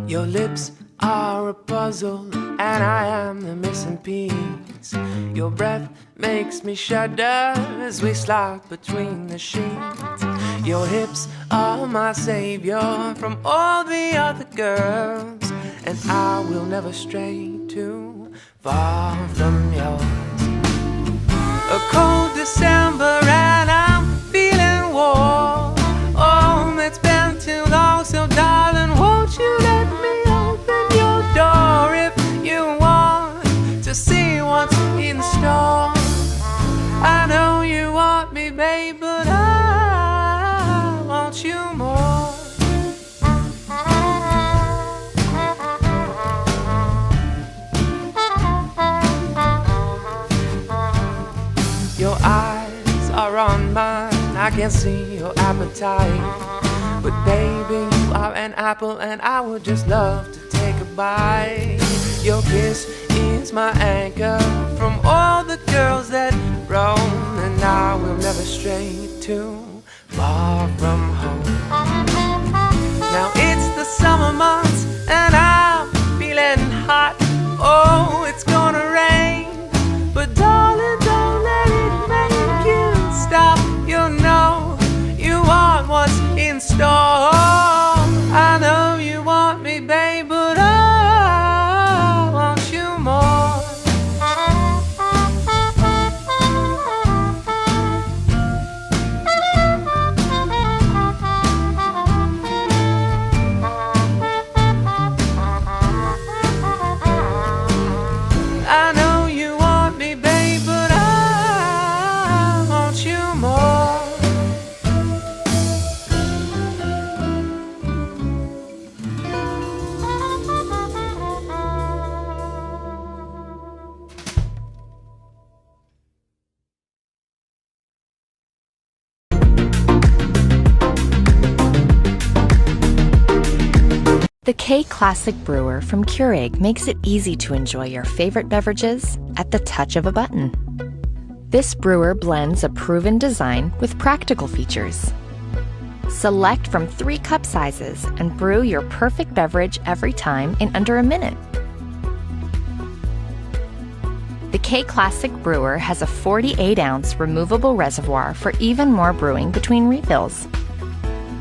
Your lips are a puzzle, and I am the missing piece. Your breath makes me shudder as we slide between the sheets. Your hips are my savior from all the other girls, and I will never stray too far from yours. A cold December and I'm feeling warm. Oh, it's been too long, so darling, won't you let me open your door if you want to see what's in store? I know you want me, babe, but I want you more. Your eyes are on mine, I can see your appetite. But baby, you are an apple and I would just love to take a bite. Your kiss is my anchor from all the girls that roam, and I will never stray too far from home. Now it's the summer months and I'm feeling hot. Oh, it's gonna rain, but darling, don't let it make you stop. You know you want what's in store. I know you want me, babe, but I want you more. I know you want me, babe, but I want you more. The K Classic Brewer from Keurig makes it easy to enjoy your favorite beverages at the touch of a button. This brewer blends a proven design with practical features. Select from 3 cup sizes and brew your perfect beverage every time in under a minute. The K Classic Brewer has a 48-ounce removable reservoir for even more brewing between refills.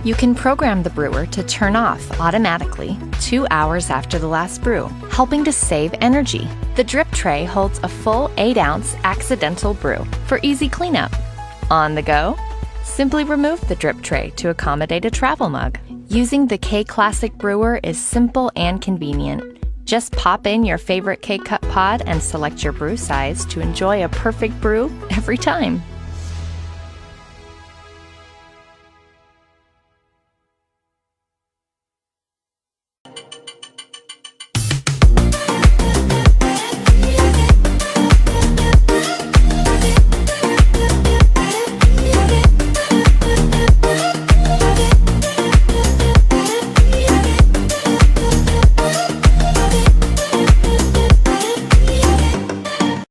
You can program the brewer to turn off automatically 2 hours after the last brew, helping to save energy. The drip tray holds a full 8-ounce accidental brew for easy cleanup. On the go, simply remove the drip tray to accommodate a travel mug. Using the K Classic Brewer is simple and convenient. Just pop in your favorite K-Cup pod and select your brew size to enjoy a perfect brew every time.